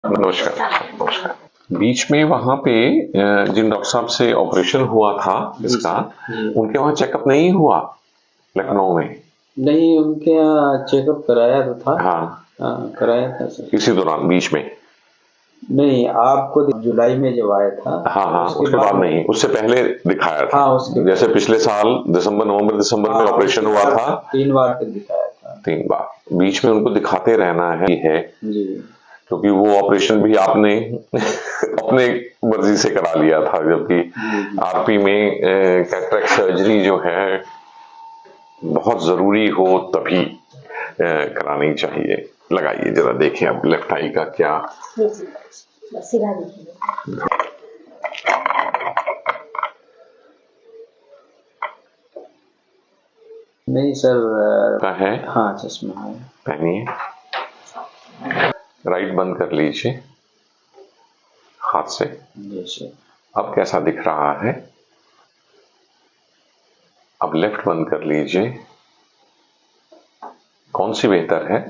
नमस्कार। नमस्कार। बीच में वहां पे जिन डॉक्टर साहब से ऑपरेशन हुआ था इसका, उनके वहां चेकअप नहीं हुआ लखनऊ में? नहीं, उनके यहाँ चेकअप कराया तो था। हाँ, कराया था सर। इसी दौरान बीच में? नहीं, आपको जुलाई में जब आया था। हाँ, उसके बाद नहीं, उससे पहले दिखाया था। हाँ, उसके जैसे पिछले साल नवंबर दिसंबर में ऑपरेशन हुआ था 3 बार तक दिखाया था। 3 बार। बीच में उनको दिखाते रहना है जी। क्योंकि वो ऑपरेशन भी आपने अपने मर्जी से करा लिया था, जबकि आरपी में कैटरेक्ट सर्जरी जो है बहुत जरूरी हो तभी करानी चाहिए। लगाइए जरा, देखें अब लेफ्ट आई का क्या। नहीं सर, का है? हाँ, चश्मा है। पहनिए। राइट बंद कर लीजिए हाथ से। अब कैसा दिख रहा है? अब लेफ्ट बंद कर लीजिए। कौन सी बेहतर है?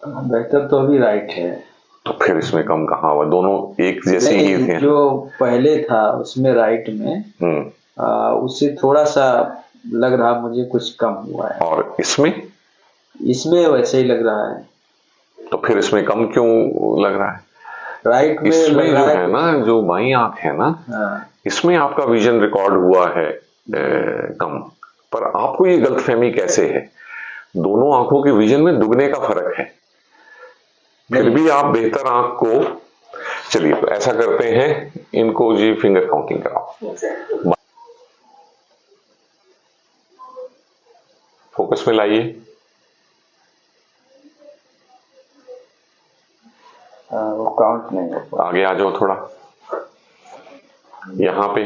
बेहतर तो अभी राइट है। तो फिर इसमें कम कहाँ हुआ? दोनों एक जैसे ही थे। जो पहले था उसमें राइट में उससे थोड़ा सा लग रहा मुझे कुछ कम हुआ है। और इसमें? इसमें वैसे ही लग रहा है। तो फिर इसमें कम क्यों लग रहा है? राइट में इसमें लग जो रहा है ना, जो बाईं आंख है ना, इसमें आपका विजन रिकॉर्ड हुआ है कम। पर आपको ये गलतफहमी कैसे है? दोनों आंखों के विजन में दुगने का फर्क है, फिर भी आप बेहतर आंख को। चलिए, तो ऐसा करते हैं, इनको जी फिंगर काउंटिंग कराओ। फोकस में लाइए। वो काउंट नहीं है। आगे आ जाओ थोड़ा, यहाँ पे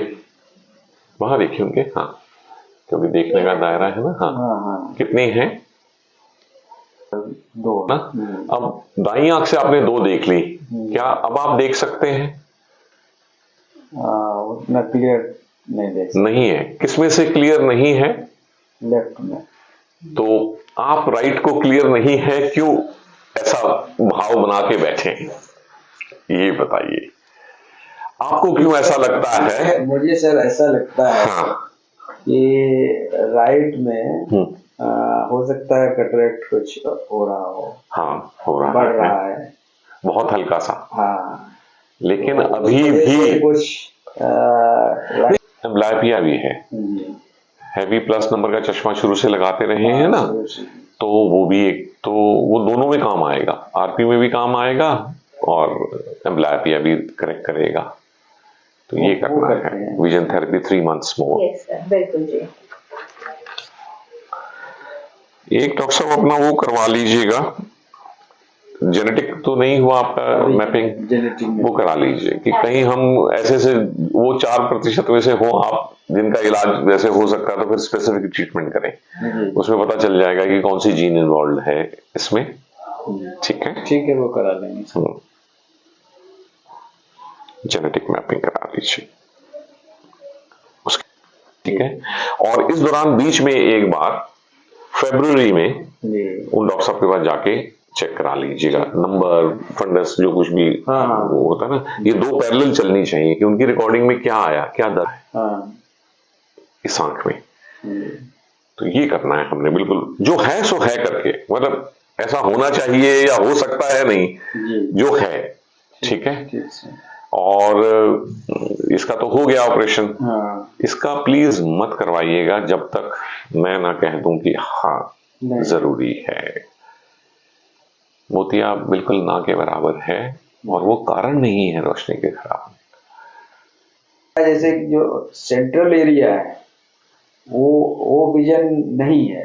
वहां देखिए उनके। हाँ, क्योंकि देखने का दायरा है ना। हाँ। कितनी है? 2 ना। अब दाईं आंख से आपने 2 देख ली, क्या अब आप देख सकते हैं? उतना क्लियर नहीं देख सकते। नहीं है। किसमें से क्लियर नहीं है? लेफ्ट में। तो आप राइट को क्लियर नहीं है, क्यों ऐसा भाव बना के बैठे हैं, ये बताइए। आपको क्यों ऐसा लगता है? मुझे सर ऐसा लगता है कि राइट में हो सकता है कैटरेक्ट कुछ हो रहा हो। हाँ, हो रहा बढ़ रहा है बहुत हल्का सा। हाँ, लेकिन अभी भी कुछ एम्ब्लायपिया भी है। हैवी प्लस नंबर का चश्मा शुरू से लगाते रहे हैं ना, तो वो भी एक, तो वो दोनों में काम आएगा। आरपी में भी काम आएगा और एम्ब्लायपिया भी करेक्ट करेगा। तो ये करना है विजन थेरेपी 3 मंथ्स मोर। बिल्कुल जी। एक डॉक्टर साहब अपना वो करवा लीजिएगा, जेनेटिक तो नहीं हुआ आपका मैपिंग, वो करा लीजिए कि कहीं हम ऐसे से वो 4% में से हो आप जिनका इलाज वैसे हो सकता है, तो फिर स्पेसिफिक ट्रीटमेंट करें। उसमें पता चल जाएगा कि कौन सी जीन इन्वॉल्व है इसमें। ठीक है, वो करा लेंगे। जेनेटिक मैपिंग करा लीजिए उसके। ठीक है। और इस दौरान बीच में एक बार फरवरी में उन डॉक्टर साहब के पास जाके चेक करा लीजिएगा, नंबर फंडस जो कुछ भी वो होता है ना, ये 2 पैरेलल चलनी चाहिए कि उनकी रिकॉर्डिंग में क्या आया, क्या दर है इस आंख में। तो ये करना है हमने, बिल्कुल जो है सो है करके, मतलब ऐसा होना चाहिए या हो सकता है नहीं, जो है। ठीक है। और इसका तो हो गया ऑपरेशन। इसका प्लीज मत करवाइएगा जब तक मैं ना कह दूं कि हाँ जरूरी है। मोतिया बिल्कुल ना के बराबर है और वो कारण नहीं है रोशनी के खराब। जैसे जो सेंट्रल एरिया है वो विजन नहीं है।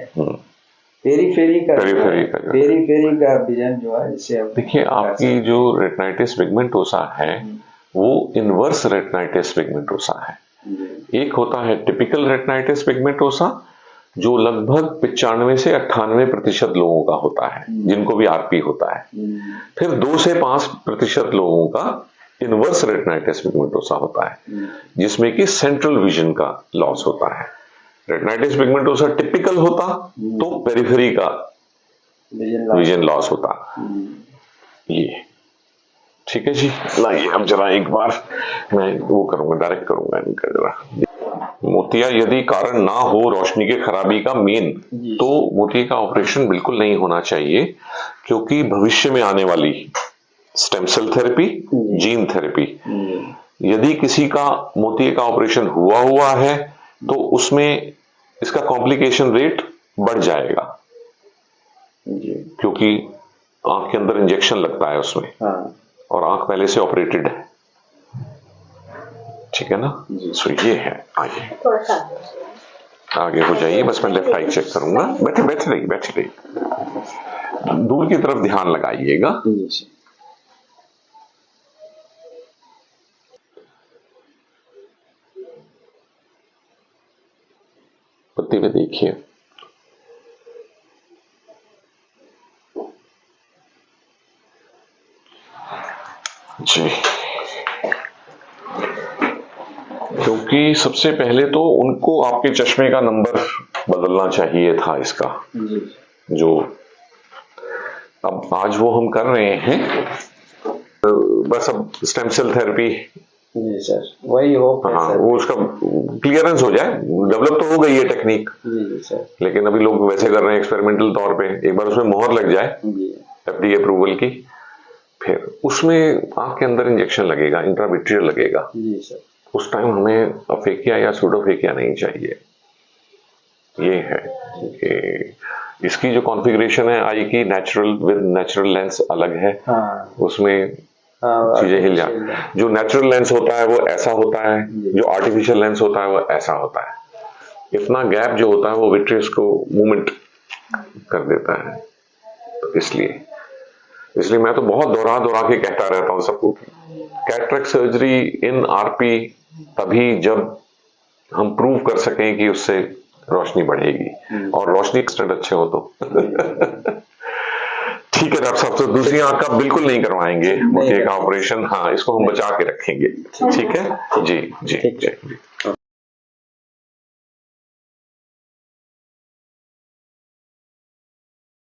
पेरीफेरी का विजन जो है, जैसे देखिए आपकी जो रेटिनाइटिस पिगमेंटोसा है वो इनवर्स रेटिनाइटिस पिगमेंटोसा है। एक होता है टिपिकल रेटिनाइटिस पिगमेंटोसा जो लगभग 95 से 98% लोगों का होता है, जिनको भी आरपी होता है। फिर 2 से 5% लोगों का इनवर्स रेटिनाइटिस पिगमेंटोसा होता है, जिसमें कि सेंट्रल विजन का लॉस होता है। रेटिनाइटिस पिगमेंटोसा टिपिकल होता तो पेरिफेरी का विजन लॉस होता। ये ठीक है जी, लाइए अब जरा एक बार मैं वो करूंगा, डायरेक्ट करूंगा इनका जरा। मोतिया यदि कारण ना हो रोशनी के खराबी का मेन, तो मोतिया का ऑपरेशन बिल्कुल नहीं होना चाहिए, क्योंकि भविष्य में आने वाली stem cell therapy, gene therapy, यदि किसी का मोतिया का ऑपरेशन हुआ है तो उसमें इसका कॉम्प्लिकेशन रेट बढ़ जाएगा, क्योंकि आंख के अंदर इंजेक्शन लगता है उसमें। और आंख पहले से ऑपरेटेड है, ठीक है ना। सो ये है, आइए आगे हो जाइए, बस मैं लेफ्ट राइट चेक करूंगा। बैठे रहिए, दूर की तरफ ध्यान लगाइएगा। पत्ती पे देखिए, जी। क्योंकि सबसे पहले तो उनको आपके चश्मे का नंबर बदलना चाहिए था इसका, जो अब आज वो हम कर रहे हैं। बस अब स्टेम सेल थेरेपी, जी सर, वही हो। हाँ, वो उसका क्लियरनेस हो जाए। डेवलप तो हो गई है टेक्निक, जी सर, लेकिन अभी लोग वैसे कर रहे हैं एक्सपेरिमेंटल तौर पे। एक बार उसमें मोहर लग जाए FDA अप्रूवल की, फिर उसमें आंख के अंदर इंजेक्शन लगेगा, इंट्राविट्रियल लगेगा। जी सर। उस टाइम हमें अफेकिया या सूडोफेकिया नहीं चाहिए। ये है कि इसकी जो कॉन्फ़िगरेशन है आई की, नेचुरल विद नेचुरल लेंस अलग है। उसमें चीजें हिल जाती। जो नेचुरल लेंस होता है वो ऐसा होता है, जो आर्टिफिशियल लेंस होता है वो ऐसा होता है। इतना गैप जो होता है वो विट्रियस को मूवमेंट कर देता है। तो इसलिए मैं तो बहुत दोहरा के कहता रहता हूं सबको, कैटरेक्ट सर्जरी इन RP तभी जब हम प्रूव कर सकें कि उससे रोशनी बढ़ेगी, और रोशनी एक्सटेंट अच्छे हो तो। ठीक है डॉक्टर साहब, तो दूसरी आंख का बिल्कुल नहीं करवाएंगे मोतिया का ऑपरेशन। हाँ, इसको हम बचा के रखेंगे। ठीक है जी, जी।